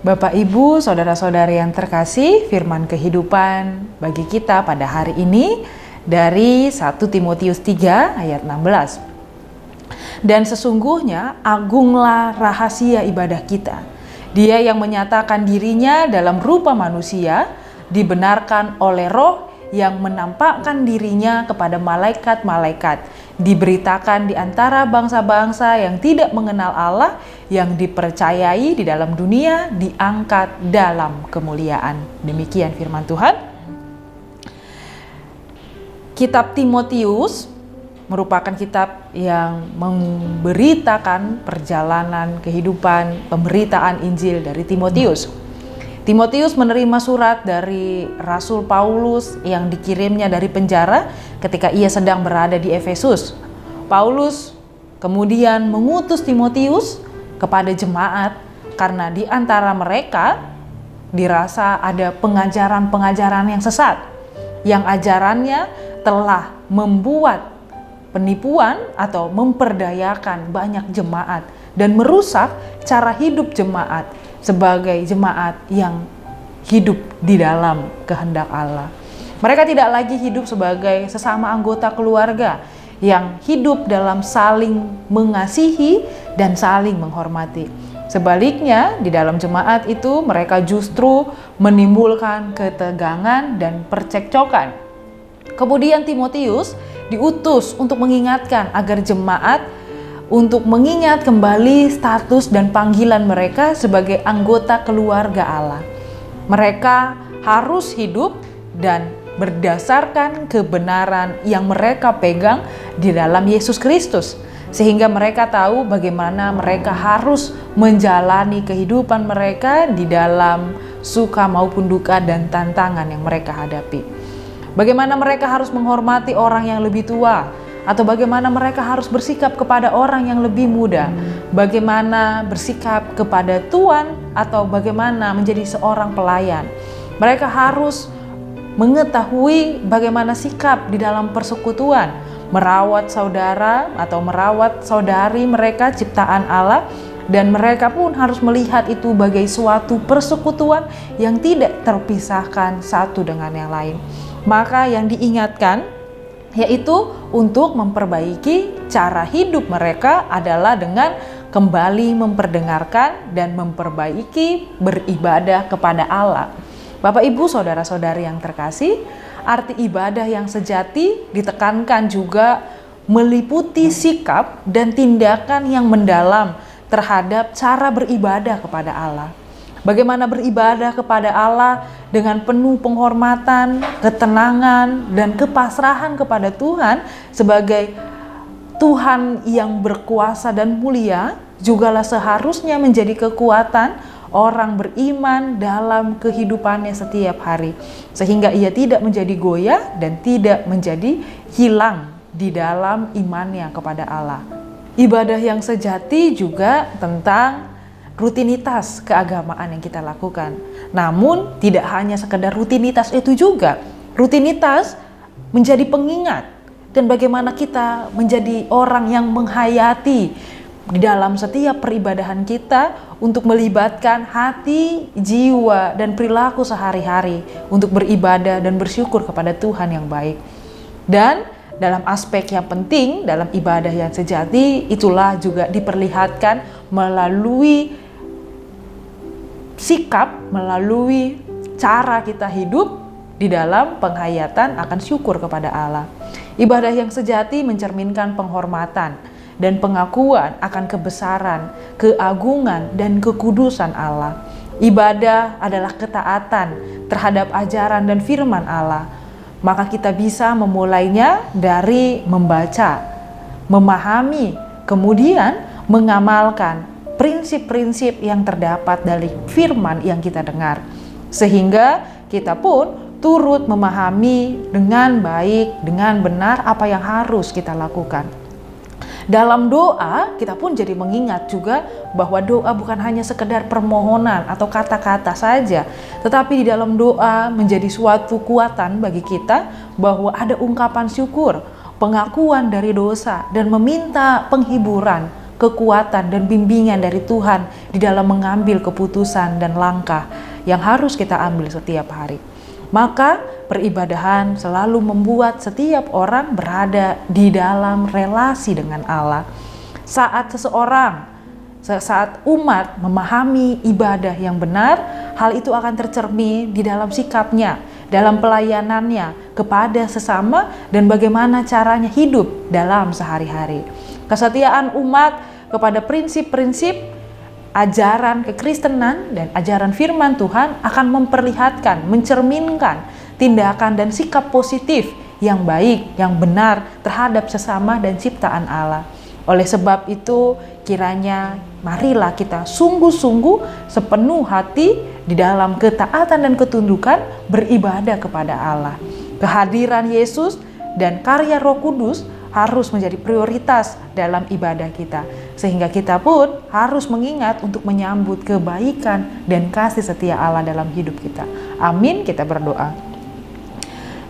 Bapak, Ibu, saudara-saudari yang terkasih, firman kehidupan bagi kita pada hari ini dari 1 Timotius 3 ayat 16. Dan sesungguhnya agunglah rahasia ibadah kita. Dia yang menyatakan dirinya dalam rupa manusia, dibenarkan oleh Roh yang menampakkan dirinya kepada malaikat-malaikat, diberitakan di antara bangsa-bangsa yang tidak mengenal Allah, yang dipercayai di dalam dunia, diangkat dalam kemuliaan. Demikian firman Tuhan. Kitab Timotius merupakan kitab yang memberitakan perjalanan kehidupan pemberitaan Injil dari Timotius. Timotius menerima surat dari Rasul Paulus yang dikirimnya dari penjara ketika ia sedang berada di Efesus. Paulus kemudian mengutus Timotius kepada jemaat karena di antara mereka dirasa ada pengajaran-pengajaran yang sesat, yang ajarannya telah membuat penipuan atau memperdayakan banyak jemaat dan merusak cara hidup jemaat sebagai jemaat yang hidup di dalam kehendak Allah. Mereka tidak lagi hidup sebagai sesama anggota keluarga yang hidup dalam saling mengasihi dan saling menghormati. Sebaliknya, di dalam jemaat itu mereka justru menimbulkan ketegangan dan percekcokan. Kemudian Timotius diutus untuk mengingatkan agar jemaat untuk mengingat kembali status dan panggilan mereka sebagai anggota keluarga Allah. Mereka harus hidup dan berdasarkan kebenaran yang mereka pegang di dalam Yesus Kristus, sehingga mereka tahu bagaimana mereka harus menjalani kehidupan mereka di dalam suka maupun duka dan tantangan yang mereka hadapi. Bagaimana mereka harus menghormati orang yang lebih tua, atau bagaimana mereka harus bersikap kepada orang yang lebih muda, bagaimana bersikap kepada tuan, atau bagaimana menjadi seorang pelayan. Mereka harus mengetahui bagaimana sikap di dalam persekutuan, merawat saudara atau merawat saudari mereka ciptaan Allah, dan mereka pun harus melihat itu sebagai suatu persekutuan yang tidak terpisahkan satu dengan yang lain. Maka yang diingatkan yaitu untuk memperbaiki cara hidup mereka adalah dengan kembali memperdengarkan dan memperbaiki beribadah kepada Allah. Bapak, Ibu, saudara-saudari yang terkasih, arti ibadah yang sejati ditekankan juga meliputi sikap dan tindakan yang mendalam terhadap cara beribadah kepada Allah. Bagaimana beribadah kepada Allah dengan penuh penghormatan, ketenangan, dan kepasrahan kepada Tuhan sebagai Tuhan yang berkuasa dan mulia, jugalah seharusnya menjadi kekuatan orang beriman dalam kehidupannya setiap hari, sehingga ia tidak menjadi goyah dan tidak menjadi hilang di dalam imannya kepada Allah. Ibadah yang sejati juga tentang rutinitas keagamaan yang kita lakukan. Namun tidak hanya sekedar rutinitas itu juga. Rutinitas menjadi pengingat dan bagaimana kita menjadi orang yang menghayati di dalam setiap peribadahan kita untuk melibatkan hati, jiwa, dan perilaku sehari-hari untuk beribadah dan bersyukur kepada Tuhan yang baik. Dan dalam aspek yang penting dalam ibadah yang sejati itulah juga diperlihatkan melalui sikap, melalui cara kita hidup di dalam penghayatan akan syukur kepada Allah. Ibadah yang sejati mencerminkan penghormatan dan pengakuan akan kebesaran, keagungan, dan kekudusan Allah. Ibadah adalah ketaatan terhadap ajaran dan firman Allah. Maka kita bisa memulainya dari membaca, memahami, kemudian mengamalkan prinsip-prinsip yang terdapat dari firman yang kita dengar, sehingga kita pun turut memahami dengan baik, dengan benar apa yang harus kita lakukan. Dalam doa, kita pun jadi mengingat juga bahwa doa bukan hanya sekedar permohonan atau kata-kata saja, tetapi di dalam doa menjadi suatu kekuatan bagi kita bahwa ada ungkapan syukur, pengakuan dari dosa, dan meminta penghiburan kekuatan dan bimbingan dari Tuhan di dalam mengambil keputusan dan langkah yang harus kita ambil setiap hari. Maka peribadahan selalu membuat setiap orang berada di dalam relasi dengan Allah. Saat umat memahami ibadah yang benar, hal itu akan tercermin di dalam sikapnya, dalam pelayanannya kepada sesama, dan bagaimana caranya hidup dalam sehari-hari. Kesetiaan umat kepada prinsip-prinsip ajaran kekristenan dan ajaran firman Tuhan akan memperlihatkan, mencerminkan tindakan dan sikap positif yang baik, yang benar terhadap sesama dan ciptaan Allah. Oleh sebab itu, kiranya marilah kita sungguh-sungguh sepenuh hati di dalam ketaatan dan ketundukan beribadah kepada Allah. Kehadiran Yesus dan karya Roh Kudus harus menjadi prioritas dalam ibadah kita, sehingga kita pun harus mengingat untuk menyambut kebaikan dan kasih setia Allah dalam hidup kita. Amin. Kita berdoa.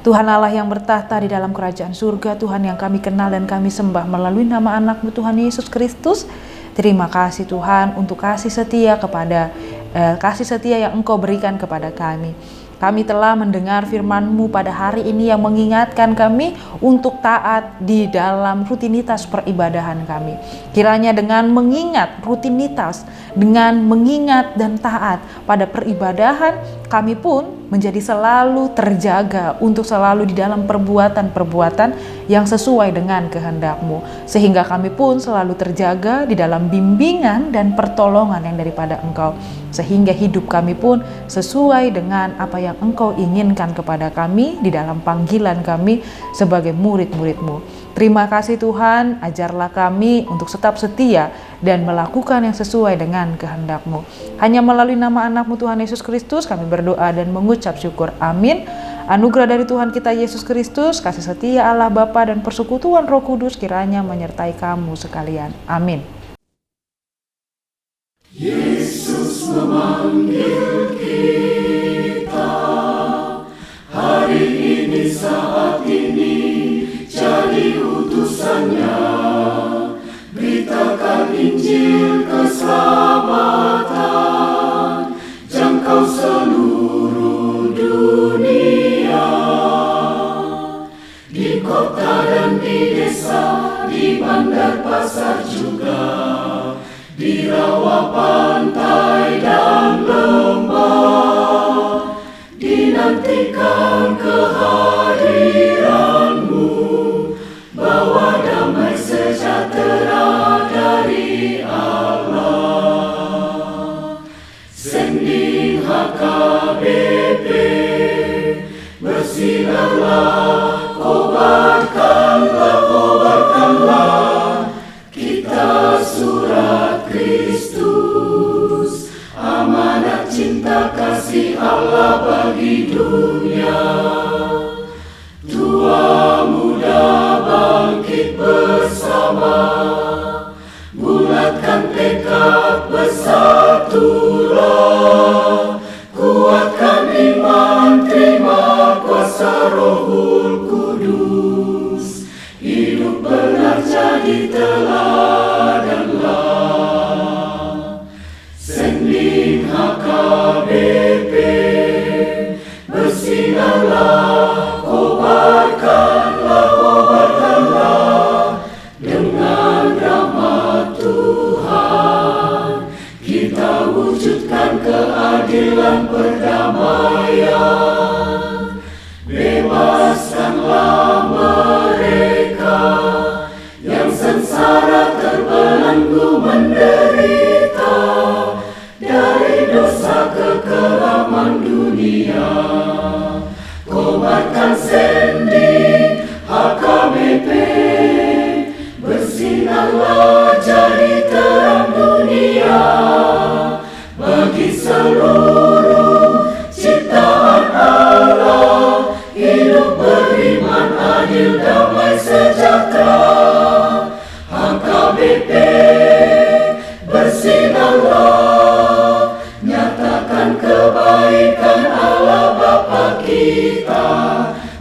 Tuhan Allah yang bertahta di dalam kerajaan surga, Tuhan yang kami kenal dan kami sembah melalui nama anak-Mu Tuhan Yesus Kristus, terima kasih Tuhan untuk kasih setia yang Engkau berikan kepada kami. Kami telah mendengar firman-Mu pada hari ini yang mengingatkan kami untuk taat di dalam rutinitas peribadahan kami. Kiranya dengan mengingat rutinitas, dengan mengingat dan taat pada peribadahan, kami pun menjadi selalu terjaga untuk selalu di dalam perbuatan-perbuatan yang sesuai dengan kehendak-Mu. Sehingga kami pun selalu terjaga di dalam bimbingan dan pertolongan yang daripada Engkau. Sehingga hidup kami pun sesuai dengan apa yang Engkau inginkan kepada kami di dalam panggilan kami sebagai murid-murid-Mu. Terima kasih Tuhan, ajarlah kami untuk tetap setia dan melakukan yang sesuai dengan kehendak-Mu. Hanya melalui nama anak-Mu Tuhan Yesus Kristus kami berdoa dan mengucap syukur. Amin. Anugerah dari Tuhan kita Yesus Kristus, kasih setia Allah Bapa dan persekutuan Roh Kudus kiranya menyertai kamu sekalian. Amin. Yesus memanggil kita hari ini, saat ini, jadi utusannya. Beritakan Injil keselamatan, jangkau seluruh dunia. Di kota dan di desa, di bandar pasar juga, di rawa pantai dan lembah, dinantikan kehadiran-Mu, bawa damai sejahtera dari Allah. Sending HKBP, bersinarlah, kobarkanlah, kita surat Kristus, amanat cinta kasih Allah bagi dunia. Tua muda bangkit bersama, bulatkan tekad, bersatulah, kuatkan iman, terima kuasa Rohul Kudus, hidup benar jadi teladanlah. Sending HKBP, bersinarlah, kobarkanlah, dengan rahmat Tuhan kita wujudkan keadilan perdamaian. Bebaskanlah mereka yang sengsara terbelenggu menderita dari dosa kekelaman dunia. Kobarkan sending HKBP, bersinarlah jadi terang dunia bagi seluruh ciptaan Allah, hidup beriman, adil, damai, sejahtera. HKBP, bersinarlah, nyatakan kebaikan Allah Bapa kita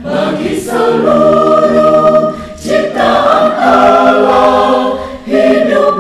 bagi seluruh ciptaan Allah, hidup